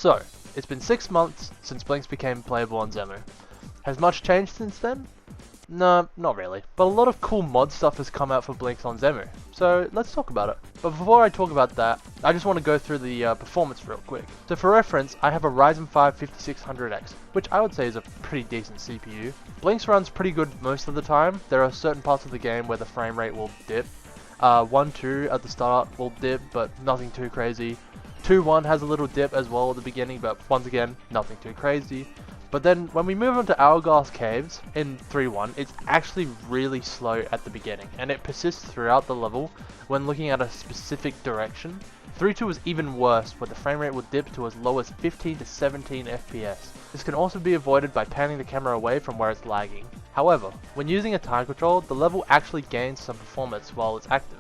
So, it's been 6 months since Blinx became playable on Zemu. Has much changed since then? No, not really. But a lot of cool mod stuff has come out for Blinx on Zemu, so let's talk about it. But before I talk about that, I just want to go through the performance real quick. So for reference, I have a Ryzen 5 5600X, which I would say is a pretty decent CPU. Blinx runs pretty good most of the time. There are certain parts of the game where the frame rate will dip. 1.2 at the start will dip, but nothing too crazy. 2.1 has a little dip as well at the beginning, but once again, nothing too crazy. But then when we move on to Hourglass Caves in 3.1, it's actually really slow at the beginning, and it persists throughout the level when looking at a specific direction. 3.2 is even worse, where the frame rate will dip to as low as 15 to 17 FPS. This can also be avoided by panning the camera away from where it's lagging. However, when using a time control, the level actually gains some performance while it's active.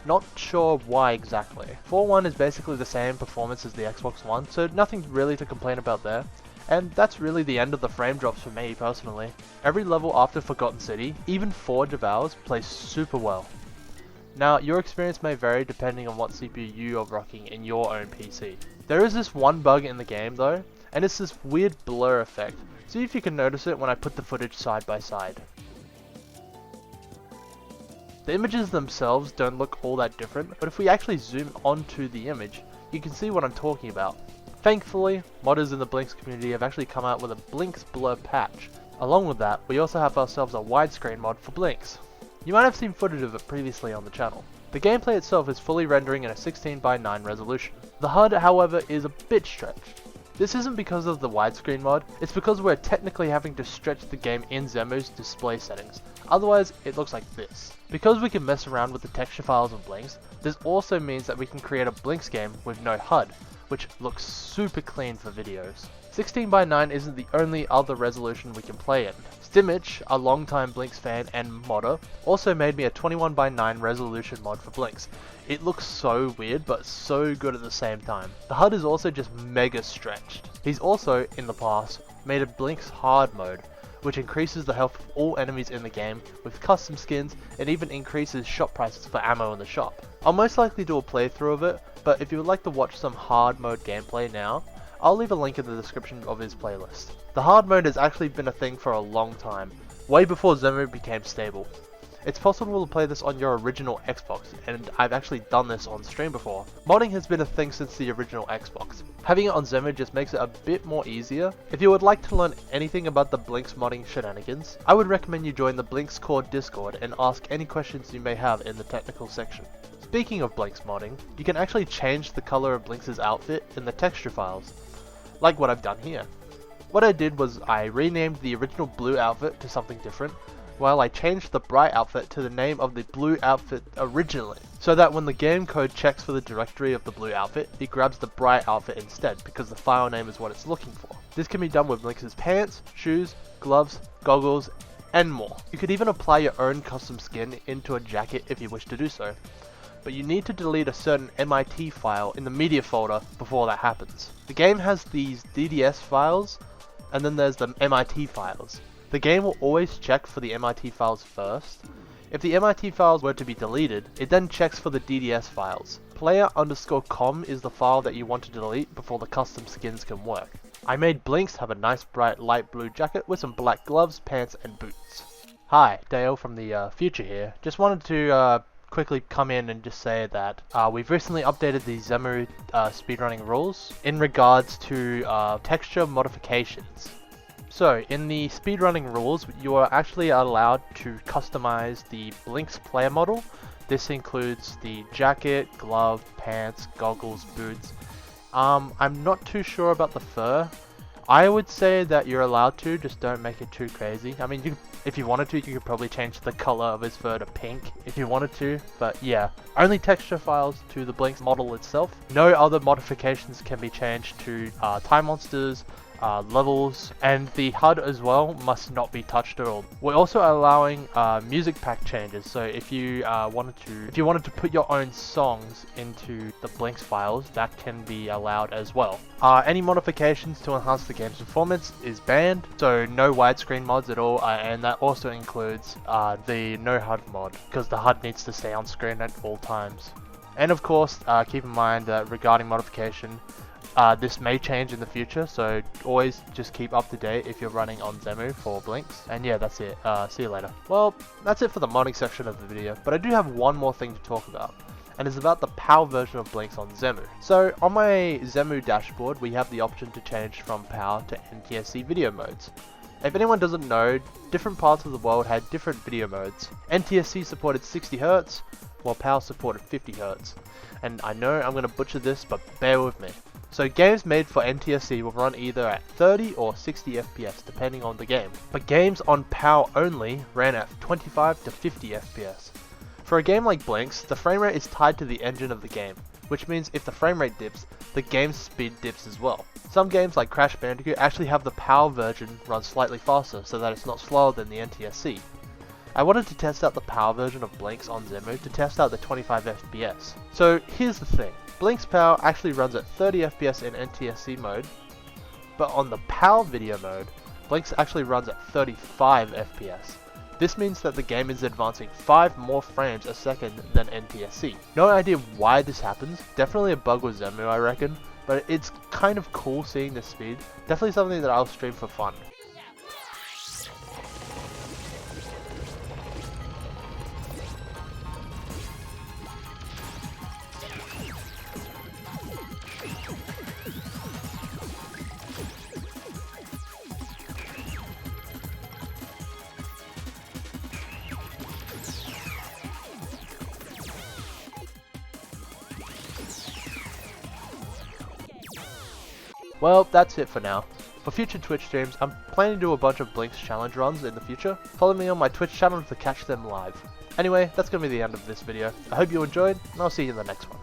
Not sure why exactly. 4.1 is basically the same performance as the Xbox One, so nothing really to complain about there. And that's really the end of the frame drops for me personally. Every level after Forgotten City, even Forge of Hours, plays super well. Now, your experience may vary depending on what CPU you are rocking in your own PC. There is this one bug in the game though, and it's this weird blur effect. See if you can notice it when I put the footage side by side. The images themselves don't look all that different, but if we actually zoom onto the image, you can see what I'm talking about. Thankfully, modders in the Blinx community have actually come out with a Blinx blur patch. Along with that, we also have ourselves a widescreen mod for Blinx. You might have seen footage of it previously on the channel. The gameplay itself is fully rendering in a 16:9 resolution. The HUD, however, is a bit stretched. This isn't because of the widescreen mod, it's because we're technically having to stretch the game in Zemu's display settings. Otherwise, it looks like this. Because we can mess around with the texture files of Blinx, this also means that we can create a Blinx game with no HUD, which looks super clean for videos. 16:9 isn't the only other resolution we can play in. Stimich, a longtime Blinx fan and modder, also made me a 21:9 resolution mod for Blinx. It looks so weird, but so good at the same time. The HUD is also just mega stretched. He's also, in the past, made a Blinx hard mode, which increases the health of all enemies in the game with custom skins and even increases shop prices for ammo in the shop. I'll most likely do a playthrough of it, but if you would like to watch some hard mode gameplay now, I'll leave a link in the description of his playlist. The hard mode has actually been a thing for a long time, way before Zemu became stable. It's possible to play this on your original Xbox, and I've actually done this on stream before. Modding has been a thing since the original Xbox. Having it on Zemu just makes it a bit more easier. If you would like to learn anything about the Blinx modding shenanigans, I would recommend you join the Blinx Core Discord and ask any questions you may have in the technical section. Speaking of Blinx modding, you can actually change the color of Blinx's outfit in the texture files, like what I've done here. What I did was I renamed the original blue outfit to something different, while I changed the bright outfit to the name of the blue outfit originally, so that when the game code checks for the directory of the blue outfit, it grabs the bright outfit instead, because the file name is what it's looking for. This can be done with Blinx's pants, shoes, gloves, goggles, and more. You could even apply your own custom skin into a jacket if you wish to do so, but you need to delete a certain MIT file in the media folder before that happens. The game has these DDS files, and then there's the MIT files. The game will always check for the MIT files first. If the MIT files were to be deleted, it then checks for the DDS files. Player_com is the file that you want to delete before the custom skins can work. I made Blinx have a nice bright light blue jacket with some black gloves, pants, and boots. Hi, Dale from the future here. Just wanted to quickly come in and just say that we've recently updated the Zemu speedrunning rules in regards to texture modifications. So, in the speedrunning rules, you are actually allowed to customize the Blinx player model. This includes the jacket, glove, pants, goggles, boots. I'm not too sure about the fur. I would say that you're allowed to, just don't make it too crazy. I mean, if you wanted to, you could probably change the color of his fur to pink if you wanted to, but yeah. Only texture files to the Blinx model itself. No other modifications can be changed to time monsters, levels, and the HUD as well must not be touched at all. We're also allowing music pack changes, so if you wanted to put your own songs into the Blinx files, that can be allowed as well. Any modifications to enhance the game's performance is banned, so no widescreen mods at all, and that also includes the no HUD mod, because the HUD needs to stay on screen at all times. And of course, keep in mind that regarding modification, This may change in the future, so always just keep up to date if you're running on Zemu for Blinks. And yeah, that's it. See you later. Well, that's it for the modding section of the video, but I do have one more thing to talk about, and it's about the PAL version of Blinks on Zemu. So on my Zemu dashboard, we have the option to change from PAL to NTSC video modes. If anyone doesn't know, different parts of the world had different video modes. NTSC supported 60Hz, while PAL supported 50Hz. And I know I'm going to butcher this, but bear with me. So games made for NTSC will run either at 30 or 60 FPS depending on the game. But games on PAL only ran at 25 to 50 FPS. For a game like Blinks, the frame rate is tied to the engine of the game, which means if the frame rate dips, the game's speed dips as well. Some games like Crash Bandicoot actually have the PAL version run slightly faster so that it's not slower than the NTSC. I wanted to test out the PAL version of Blinks on Zemu to test out the 25 FPS. So here's the thing, Blinks PAL actually runs at 30 FPS in NTSC mode, but on the PAL video mode, Blinks actually runs at 35 FPS. This means that the game is advancing 5 more frames a second than NTSC. No idea why this happens, definitely a bug with Zemu I reckon, but it's kind of cool seeing this speed, definitely something that I'll stream for fun. Well, that's it for now. For future Twitch streams, I'm planning to do a bunch of Blinks challenge runs in the future. Follow me on my Twitch channel to catch them live. Anyway, that's going to be the end of this video. I hope you enjoyed, and I'll see you in the next one.